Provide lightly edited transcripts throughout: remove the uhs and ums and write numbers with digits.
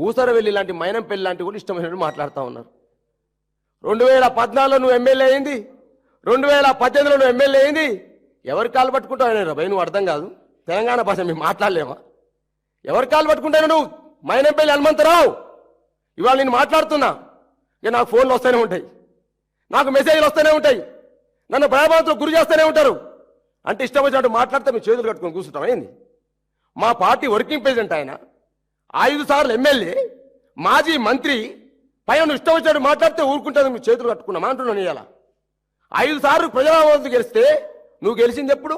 ఊసరవెల్లి లాంటి మైనంపల్లి లాంటి కూడా ఇష్టమైనట్టు మాట్లాడుతూ ఉన్నారు. 2014లో నువ్వు ఎమ్మెల్యే అయింది, 2018లో నువ్వు ఎమ్మెల్యే అయింది. ఎవరు కాలు పట్టుకుంటావు అయినా భయ? నువ్వు అర్థం కాదు, తెలంగాణ భాష మేము మాట్లాడలేమా? ఎవరు కాలు పట్టుకుంటాను నువ్వు? మైనంపల్లి హనుమంతరావు. ఇవాళ నేను మాట్లాడుతున్నా, ఇక నాకు ఫోన్లు వస్తూనే ఉంటాయి, నాకు మెసేజ్లు వస్తూనే ఉంటాయి, నన్ను భయభావంతో గురి చేస్తూనే ఉంటారు. అంటే ఇష్టం వచ్చినట్టు మాట్లాడితే మీ చేతులు కట్టుకొని కూర్చుంటాం ఏంది? మా పార్టీ వర్కింగ్ ప్రెసిడెంట్ ఆయన, 5 సార్లు ఎమ్మెల్యే, మాజీ మంత్రి పైన నువ్వు ఇష్టం వచ్చినట్టు మాట్లాడితే ఊరుకుంటుంది మీ చేతులు కట్టుకున్నామా అంటున్నాను. ఇవాళ 5 సార్లు ప్రజావంతు గెలిస్తే నువ్వు గెలిచింది ఎప్పుడు?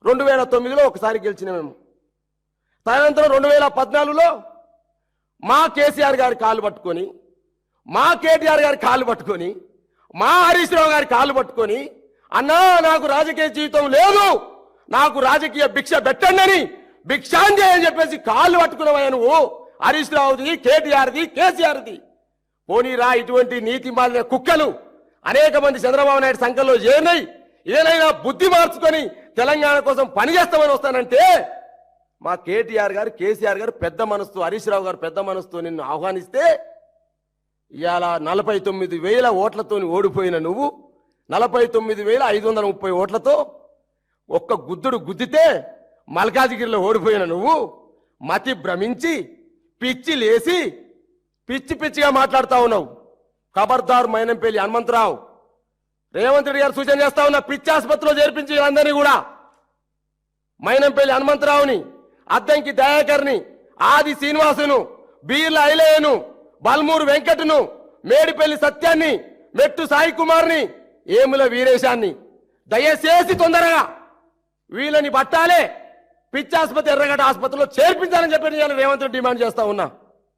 2009లో ఒకసారి గెలిచిన మేము. తదనంతరం 2014లో మా కేసీఆర్ గారి కాళ్ళు పట్టుకొని, మా కేటీఆర్ గారి కాళ్ళు పట్టుకొని, మా హరీష్ రావు గారి కాళ్ళు పట్టుకొని, అన్నా నాకు రాజకీయ జీవితం లేదు, నాకు రాజకీయ భిక్ష పెట్టండి అని భిక్షాంజయ్ అని చెప్పేసి కాళ్ళు పట్టుకున్నావా నువ్వు? హరీష్ రావుది, కేటీఆర్ది, కేసీఆర్ది. పోనీరా, ఇటువంటి నీతి మాలిన కుక్కలు అనేక మంది చంద్రబాబు నాయుడు సంఘంలో చేరినాయి. ఏదైనా బుద్ధి మార్చుకొని తెలంగాణ కోసం పనిచేస్తామని వస్తానంటే మా కేటీఆర్ గారు, కేసీఆర్ గారు పెద్ద మనసుతో, హరీష్ రావు గారు పెద్ద మనసుతో నిన్ను ఆహ్వానిస్తే ఇవాళ 49,000 ఓట్లతో ఓడిపోయిన నువ్వు 49,530 ఓట్లతో ఒక్క గుద్దుడు గుద్దితే మల్కాజిగిరిలో ఓడిపోయిన నువ్వు మతి భ్రమించి పిచ్చి లేసి పిచ్చి పిచ్చిగా మాట్లాడుతూ ఉన్నావు. ఖబర్దార్ మైనంపల్లి హనుమంతరావు, రేవంత్ రెడ్డి గారు సూచన చేస్తా ఉన్నా, పిచ్చి ఆసుపత్రిలో చేర్పించి అందరినీ కూడా, మైనంపల్లి హనుమంతరావుని, అద్దంకి దయాకర్ని, ఆది శ్రీనివాసును, బీర్ల ఐలయ్యను, బల్మూరు వెంకటను, మేడిపల్లి సత్యాన్ని, మెట్టు సాయి కుమార్ని, ఏముల వీరేశాన్ని దయచేసి తొందరగా వీళ్ళని పట్టాలే, పిచ్చి ఆసుపత్రి ఎర్రగడ్డ ఆసుపత్రిలో చేర్పించాలని చెప్పి నేను రేవంత్ రెడ్డి డిమాండ్ చేస్తా ఉన్నా.